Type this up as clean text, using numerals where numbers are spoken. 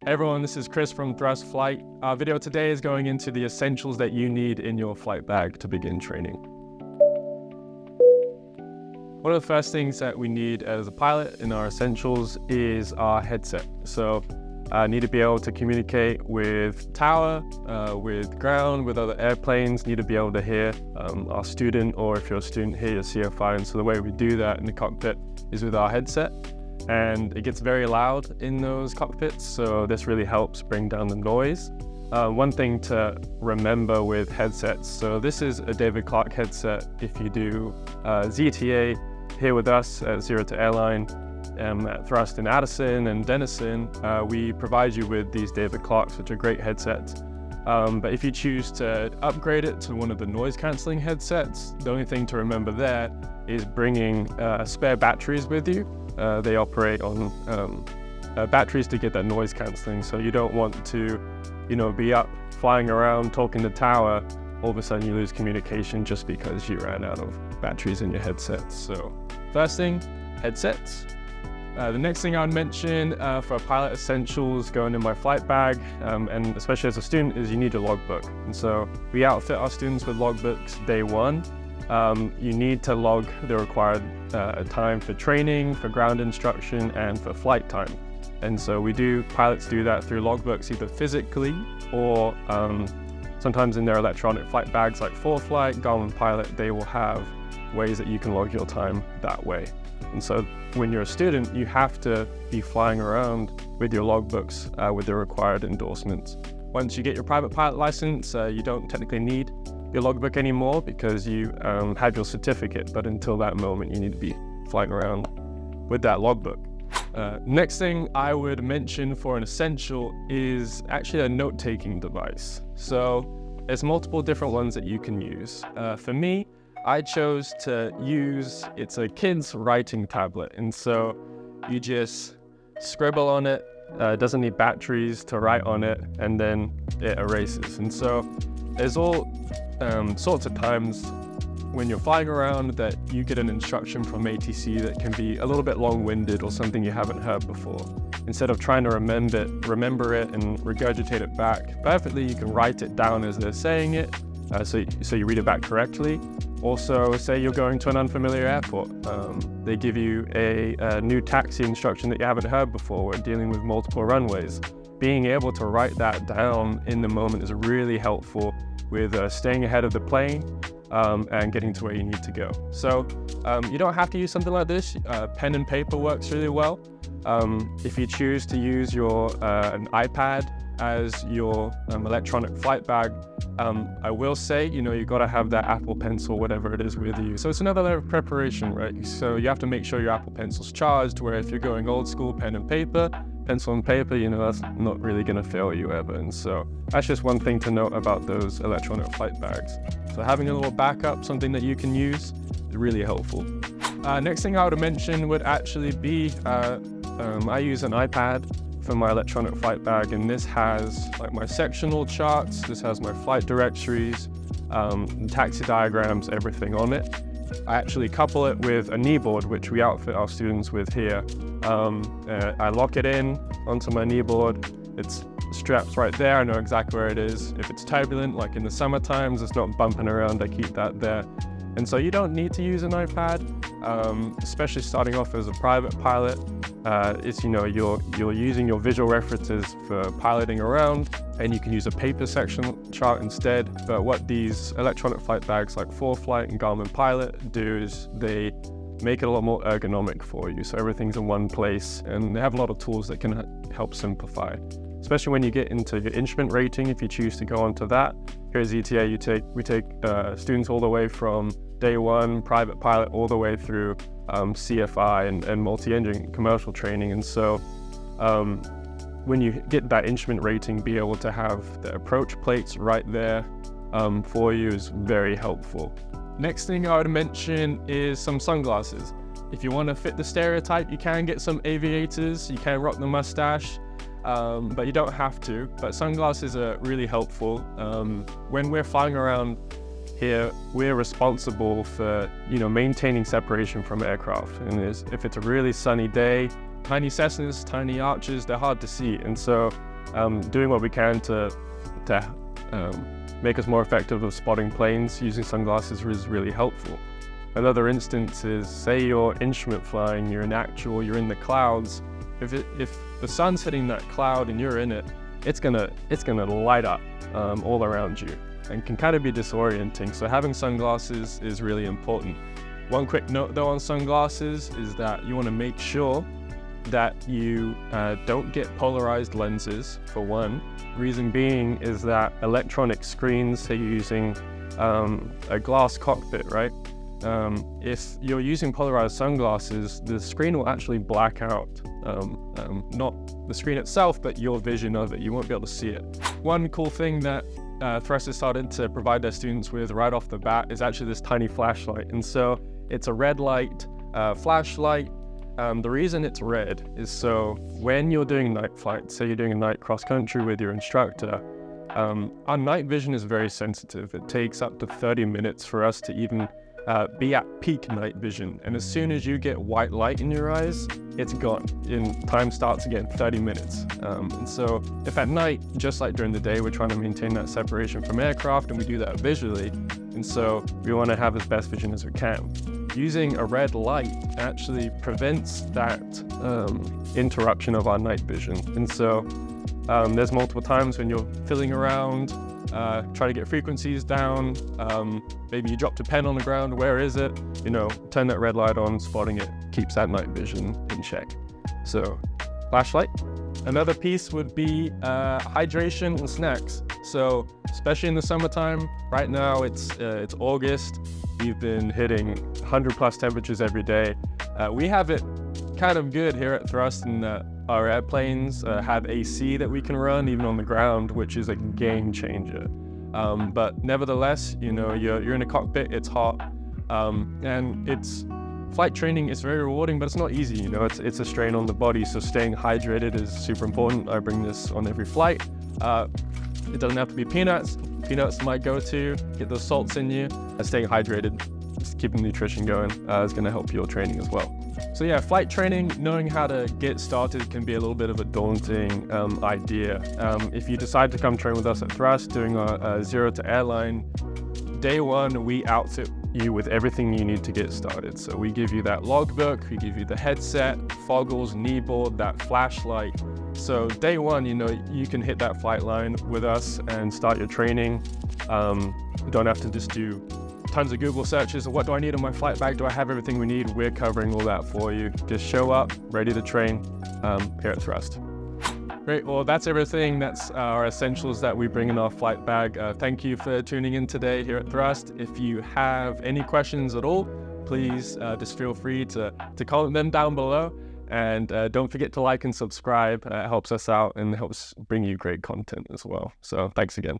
Hey everyone, this is Chris from Thrust Flight. Our video today is going into the essentials that you need in your flight bag to begin training. One of the first things that we need as a pilot in our essentials is our headset. So need to be able to communicate with tower, with ground, with other airplanes, need to be able to hear our student, or if you're a student, hear your CFI. And so the way we do that in the cockpit is with our headset. And it gets very loud in those cockpits, so this really helps bring down the noise. One thing to remember with headsets, so this is a David Clark headset. If you do ZTA here with us at Zero to Airline, at Thrust in Addison and Denison, we provide you with these David Clarks, which are great headsets. But if you choose to upgrade it to one of the noise cancelling headsets, the only thing to remember there is bringing spare batteries with you. They operate on batteries to get that noise cancelling, so you don't want to, be up flying around talking to tower. All of a sudden you lose communication just because you ran out of batteries in your headsets. So first thing, headsets. The next thing I would mention for pilot essentials going in my flight bag, and especially as a student, is you need your logbook. And so we outfit our students with logbooks day one. You need to log the required time for training, for ground instruction, and for flight time. And so pilots do that through logbooks, either physically or sometimes in their electronic flight bags like ForeFlight, Garmin Pilot. They will have ways that you can log your time that way. And so when you're a student, you have to be flying around with your logbooks with the required endorsements. Once you get your private pilot license, you don't technically need your logbook anymore because you had your certificate, but until that moment you need to be flying around with that logbook. Next thing I would mention for an essential is actually a note-taking device. So there's multiple different ones that you can use. For me, I chose to use, it's a kid's writing tablet, and so you just scribble on it. It doesn't need batteries to write on it, and then it erases. And so there's all sorts of times when you're flying around that you get an instruction from ATC that can be a little bit long-winded or something you haven't heard before. Instead of trying to remember it and regurgitate it back perfectly, you can write it down as they're saying it, so you read it back correctly. Also, say you're going to an unfamiliar airport. They give you a new taxi instruction that you haven't heard before. We're dealing with multiple runways. Being able to write that down in the moment is really helpful with staying ahead of the plane and getting to where you need to go. So you don't have to use something like this. Pen and paper works really well. If you choose to use an iPad as your electronic flight bag, I will say, you've got to have that Apple Pencil, whatever it is, with you. So it's another layer of preparation, right? So you have to make sure your Apple Pencil's charged, where if you're going old school, pen and paper, pencil and paper, that's not really going to fail you ever. And so that's just one thing to note about those electronic flight bags. So having a little backup, something that you can use, is really helpful. Next thing I would mention would actually be, I use an iPad for my electronic flight bag, and this has like my sectional charts, this has my flight directories, taxi diagrams, everything on it. I actually couple it with a knee board, which we outfit our students with here. I lock it in onto my knee board. It's strapped right there. I know exactly where it is. If it's turbulent, like in the summer times, it's not bumping around, I keep that there. And so you don't need to use an iPad, especially starting off as a private pilot. You're using your visual references for piloting around, and you can use a paper section chart instead. But what these electronic flight bags like ForeFlight and Garmin Pilot do is they make it a lot more ergonomic for you. So everything's in one place, and they have a lot of tools that can help simplify. Especially when you get into your instrument rating, if you choose to go onto that. Here at ZTA, we take students all the way from day one, private pilot, all the way through CFI and multi-engine commercial training. And so when you get that instrument rating, be able to have the approach plates right there for you is very helpful. Next thing I would mention is some sunglasses. If you want to fit the stereotype, you can get some aviators, you can rock the mustache. But you don't have to. But sunglasses are really helpful. When we're flying around here, we're responsible for, maintaining separation from aircraft. And if it's a really sunny day, tiny Cessnas, tiny Archers, they're hard to see. And so doing what we can to make us more effective of spotting planes using sunglasses is really helpful. Another instance is, say you're instrument flying, you're in actual, you're in the clouds. If the sun's hitting that cloud and you're in it, it's gonna light up all around you and can kind of be disorienting. So having sunglasses is really important. One quick note though on sunglasses is that you want to make sure that you don't get polarized lenses, for one. Reason being is that electronic screens, say you're using a glass cockpit, right? If you're using polarized sunglasses, the screen will actually black out. Not the screen itself, but your vision of it. You won't be able to see it. One cool thing that Thrust has started to provide their students with right off the bat is actually this tiny flashlight. And so it's a red light flashlight. The reason it's red is so when you're doing night flights, say you're doing a night cross country with your instructor, our night vision is very sensitive. It takes up to 30 minutes for us to even be at peak night vision. And as soon as you get white light in your eyes, it's gone. And time starts again, 30 minutes. And so if at night, just like during the day, we're trying to maintain that separation from aircraft, and we do that visually. And so we want to have as best vision as we can. Using a red light actually prevents that interruption of our night vision. And so there's multiple times when you're fiddling around, try to get frequencies down, maybe you dropped a pen on the ground, where is it? Turn that red light on, spotting it keeps that night vision in check. So, flashlight. Another piece would be hydration and snacks. So, especially in the summertime, right now it's August, we've been hitting 100+ temperatures every day. We have it kind of good here at Thrust in that our airplanes have AC that we can run even on the ground, which is a game changer. But nevertheless, you're in a cockpit, it's hot, and flight training is very rewarding, but it's not easy. It's a strain on the body, so staying hydrated is super important. I bring this on every flight. It doesn't have to be peanuts. Peanuts might go to get those salts in you. Staying hydrated, just keeping nutrition going is going to help your training as well. So yeah, flight training, knowing how to get started can be a little bit of a daunting idea. If you decide to come train with us at Thrust, doing a zero to airline, day one, we outfit you with everything you need to get started. So we give you that logbook, we give you the headset, foggles, knee board, that flashlight. So day one, you can hit that flight line with us and start your training. You don't have to just do tons of Google searches of what do I need in my flight bag? Do I have everything we need? We're covering all that for you. Just show up, ready to train here at Thrust. Great, well that's everything. That's our essentials that we bring in our flight bag. Thank you for tuning in today here at Thrust. If you have any questions at all, please just feel free to comment them down below. And don't forget to like and subscribe. It helps us out and helps bring you great content as well. So thanks again.